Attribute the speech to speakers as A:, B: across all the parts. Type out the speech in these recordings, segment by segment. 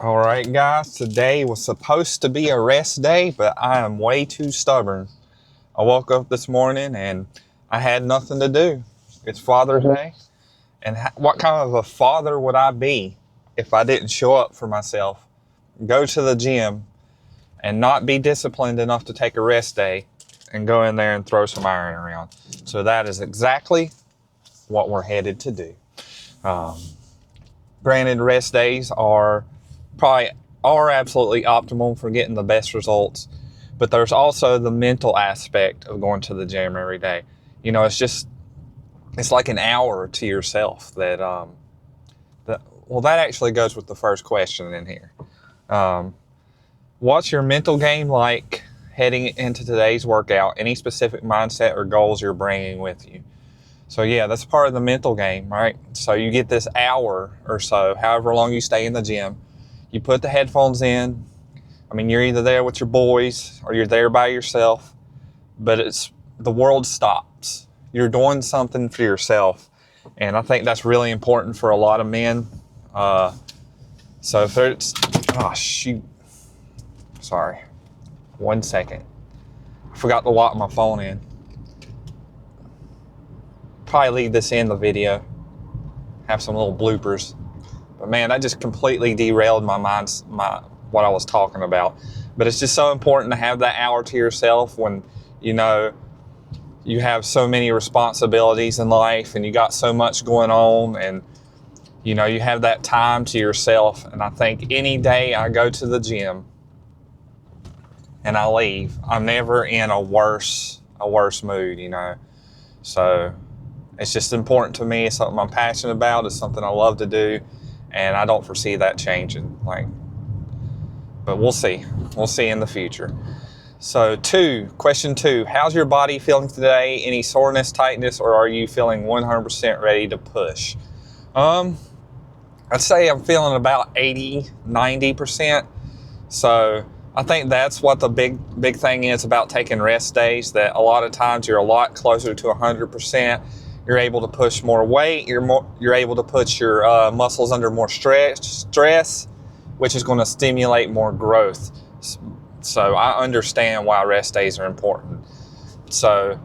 A: All right, guys, today was supposed to be a rest day, but I am way too stubborn. I woke up this morning and I had nothing to do. It's Father's Day. And what kind of a father would I be if I didn't show up for myself, go to the gym, and not be disciplined enough to take a rest day and go in there and throw some iron around? So that is exactly what we're headed to do. Granted, rest days are absolutely optimal for getting the best results, but there's also the mental aspect of going to the gym every day. You know, it's like an hour to yourself that actually goes with the first question in here. What's your mental game like heading into today's workout? Any specific mindset or goals you're bringing with you? So yeah, that's part of the mental game, right? So you get this hour or so, however long you stay in the gym. You put the headphones in. I mean, you're either there with your boys or you're there by yourself, but the world stops. You're doing something for yourself. And I think that's really important for a lot of men. So if it's, oh shoot, sorry, 1 second. I forgot to lock my phone in. Probably leave this in the video. Have some little bloopers. But man, that just completely derailed my what I was talking about. But it's just so important to have that hour to yourself when, you know, you have so many responsibilities in life and you got so much going on, and, you know, you have that time to yourself. And I think any day I go to the gym and I leave, I'm never in a worse mood, you know. So it's just important to me. It's something I'm passionate about. It's something I love to do. And I don't foresee that changing. But we'll see. We'll see in the future. So question two, how's your body feeling today? Any soreness, tightness, or are you feeling 100% ready to push? I'd say I'm feeling about 80, 90%. So I think that's what the big thing is about taking rest days, that a lot of times you're a lot closer to 100%. You're able to push more weight. You're able to put your muscles under more stress, which is going to stimulate more growth. So I understand why rest days are important. So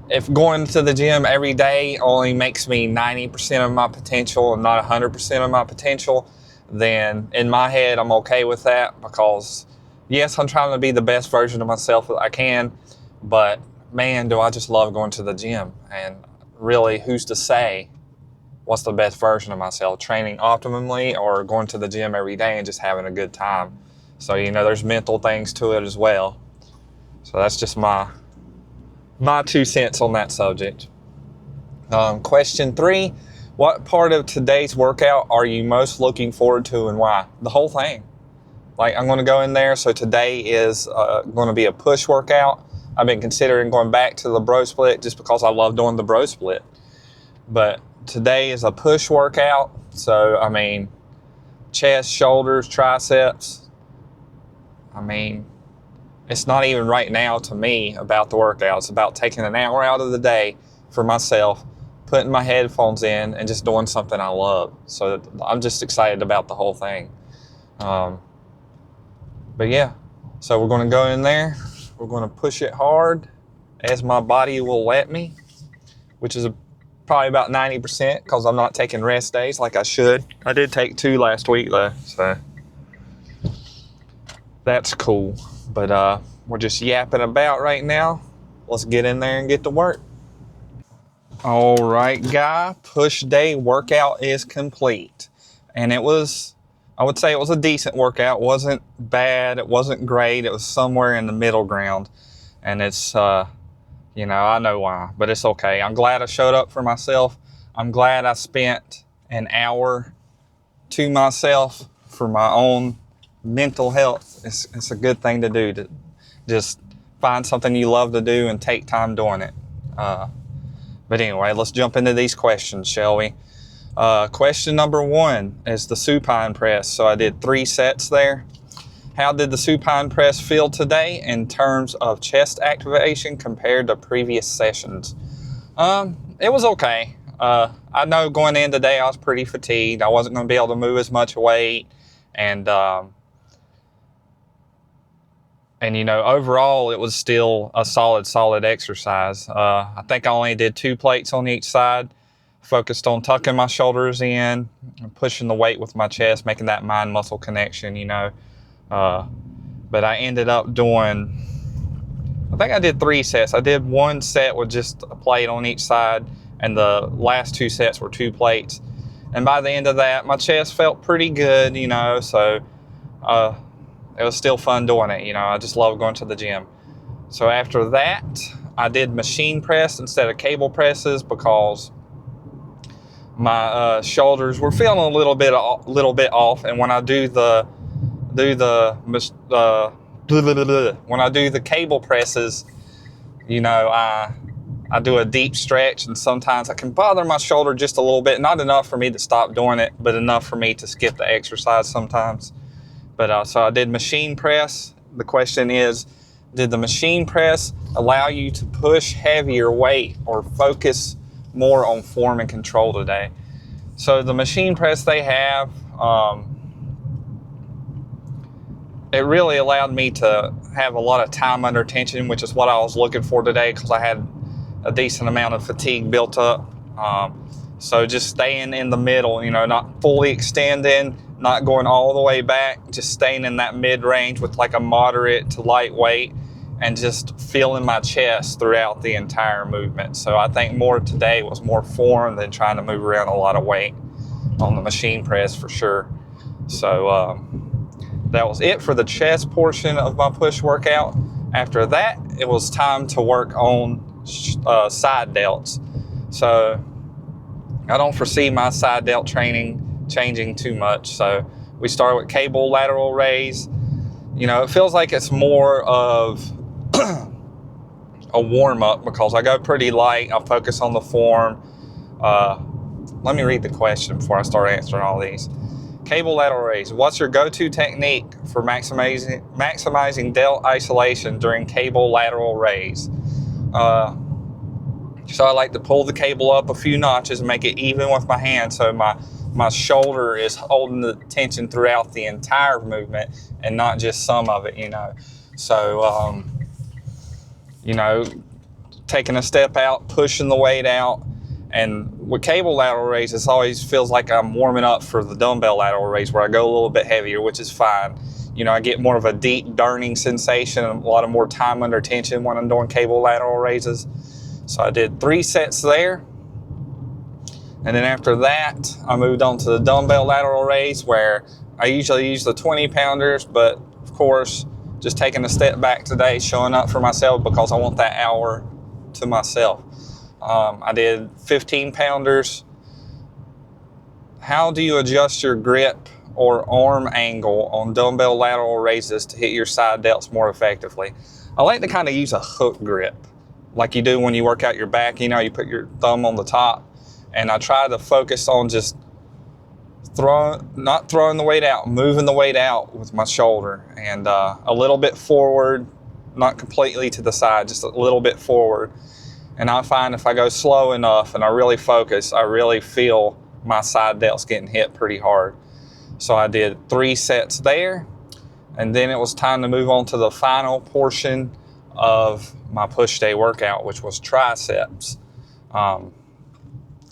A: if going to the gym every day only makes me 90% of my potential and not 100% of my potential, then in my head I'm okay with that, because yes, I'm trying to be the best version of myself that I can, but man, do I just love going to the gym. And really, who's to say what's the best version of myself? Training optimally or going to the gym every day and just having a good time? So, you know, there's mental things to it as well. So that's just my 2 cents on that subject. Question three, what part of today's workout are you most looking forward to and why? The whole thing. I'm going to go in there. So today is going to be a push workout. I've been considering going back to the bro split just because I love doing the bro split. But today is a push workout. So, I mean, chest, shoulders, triceps. I mean, it's not even right now to me about the workout. It's about taking an hour out of the day for myself, putting my headphones in, and just doing something I love. So I'm just excited about the whole thing. But yeah, so we're going to go in there. We're going to push it hard as my body will let me, which is probably about 90% because I'm not taking rest days like I should. I did take 2 last week though, so that's cool. But we're just yapping about right now. Let's get in there and get to work. All right, guy, push day workout is complete. And I would say it was a decent workout. It wasn't bad. It wasn't great. It was somewhere in the middle ground. And it's, you know, I know why, but it's okay. I'm glad I showed up for myself. I'm glad I spent an hour to myself for my own mental health. It's a good thing to do, to just find something you love to do and take time doing it. But anyway, let's jump into these questions, shall we? Question number 1 is the supine press. So I did 3 sets there. How did the supine press feel today in terms of chest activation compared to previous sessions? It was okay. I know going in today I was pretty fatigued. I wasn't going to be able to move as much weight, And you know, overall, it was still a solid exercise. I think I only did 2 plates on each side, focused on tucking my shoulders in, and pushing the weight with my chest, making that mind-muscle connection, you know. But I ended up doing, I think I did 3 sets. I did 1 set with just a plate on each side, and the last 2 sets were 2 plates. And by the end of that, my chest felt pretty good, you know, so it was still fun doing it, you know. I just love going to the gym. So after that, I did machine press instead of cable presses because my shoulders were feeling a little bit off. And when I do the cable presses, you know, I do a deep stretch, and sometimes I can bother my shoulder just a little bit. Not enough for me to stop doing it, but enough for me to skip the exercise sometimes. But so I did machine press. The question is, did the machine press allow you to push heavier weight or focus more on form and control today? So the machine press they have, it really allowed me to have a lot of time under tension, which is what I was looking for today because I had a decent amount of fatigue built up. So just staying in the middle, you know, not fully extending, not going all the way back, just staying in that mid-range with like a moderate to light weight and just feeling my chest throughout the entire movement. So I think more today was more form than trying to move around a lot of weight on the machine press for sure. So that was it for the chest portion of my push workout. After that, it was time to work on side delts. So I don't foresee my side delt training changing too much. So we start with cable lateral raise. You know, it feels like it's more of a warm-up because I go pretty light. I'll focus on the form. Let me read the question before I start answering all these. Cable lateral raise. What's your go-to technique for maximizing delt isolation during cable lateral raise? So I like to pull the cable up a few notches and make it even with my hand so my shoulder is holding the tension throughout the entire movement and not just some of it, you know. So, you know, taking a step out, pushing the weight out. And with cable lateral raise, it always feels like I'm warming up for the dumbbell lateral raise where I go a little bit heavier, which is fine. You know, I get more of a deep burning sensation and a lot of more time under tension when I'm doing cable lateral raises. So I did 3 sets there. And then after that, I moved on to the dumbbell lateral raise where I usually use the 20 pounders, but of course, just taking a step back today, showing up for myself because I want that hour to myself. I did 15 pounders. How do you adjust your grip or arm angle on dumbbell lateral raises to hit your side delts more effectively? I like to kind of use a hook grip like you do when you work out your back. You know, you put your thumb on the top, and I try to focus on just not throwing the weight out, moving the weight out with my shoulder, and a little bit forward, not completely to the side, just a little bit forward. And I find if I go slow enough and I really focus, I really feel my side delts getting hit pretty hard. So I did 3 sets there, and then it was time to move on to the final portion of my push day workout, which was triceps.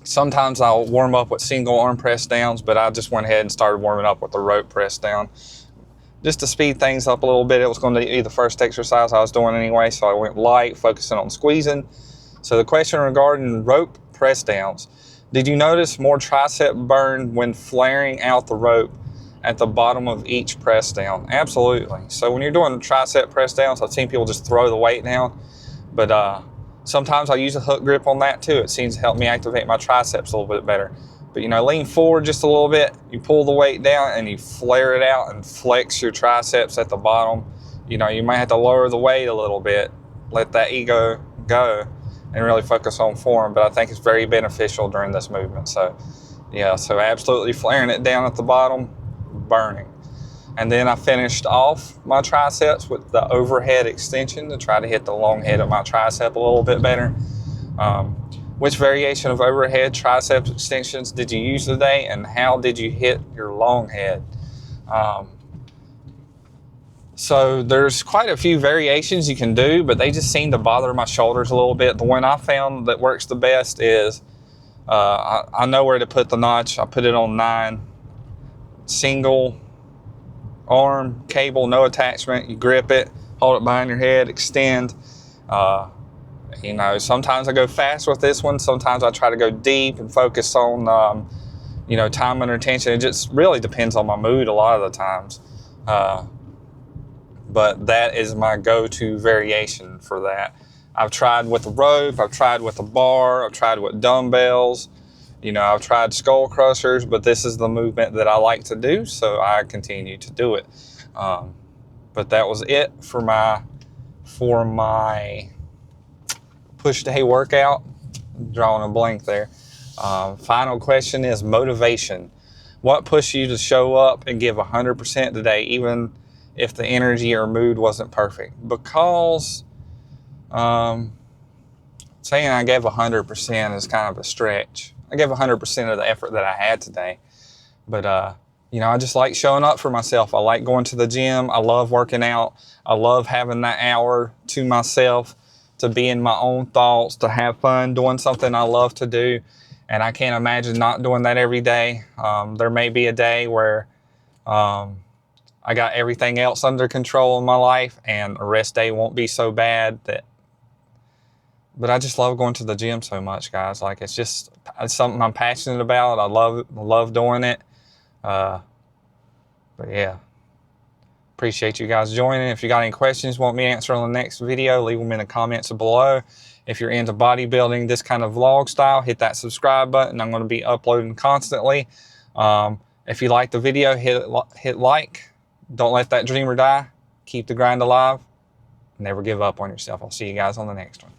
A: Sometimes I'll warm up with single arm press downs, but I just went ahead and started warming up with the rope press down. Just to speed things up a little bit, it was going to be the first exercise I was doing anyway, so I went light, focusing on squeezing. So the question regarding rope press downs, did you notice more tricep burn when flaring out the rope at the bottom of each press down? Absolutely. So when you're doing tricep press downs, I've seen people just throw the weight down, but sometimes I use a hook grip on that too. It seems to help me activate my triceps a little bit better. But you know, lean forward just a little bit, you pull the weight down and you flare it out and flex your triceps at the bottom. You know, you might have to lower the weight a little bit, let that ego go and really focus on form, but I think it's very beneficial during this movement. So yeah, so absolutely flaring it down at the bottom, burning. And then I finished off my triceps with the overhead extension to try to hit the long head of my tricep a little bit better. Which variation of overhead tricep extensions did you use today, and how did you hit your long head? So there's quite a few variations you can do, but they just seem to bother my shoulders a little bit. The one I found that works the best is, I know where to put the notch. I put it on 9. Single arm cable, no attachment. You grip it, hold it behind your head, extend. You know, sometimes I go fast with this one. Sometimes I try to go deep and focus on, you know, time under tension. It just really depends on my mood a lot of the times. But that is my go-to variation for that. I've tried with a rope, I've tried with a bar, I've tried with dumbbells, you know, I've tried skull crushers, but this is the movement that I like to do, so I continue to do it. But that was it for my push day workout. I'm drawing a blank there. Final question is motivation. What pushed you to show up and give 100% today, even if the energy or mood wasn't perfect? Because saying I gave 100% is kind of a stretch. I gave 100% of the effort that I had today. But, you know, I just like showing up for myself. I like going to the gym. I love working out. I love having that hour to myself, to be in my own thoughts, to have fun doing something I love to do. And I can't imagine not doing that every day. There may be a day where I got everything else under control in my life and a rest day won't be so bad. But I just love going to the gym so much, guys. Like, it's something I'm passionate about. I love doing it. But yeah, appreciate you guys joining. If you got any questions, want me to answer on the next video, leave them in the comments below. If you're into bodybuilding, this kind of vlog style, hit that subscribe button. I'm going to be uploading constantly. If you like the video, hit like. Don't let that dreamer die. Keep the grind alive. Never give up on yourself. I'll see you guys on the next one.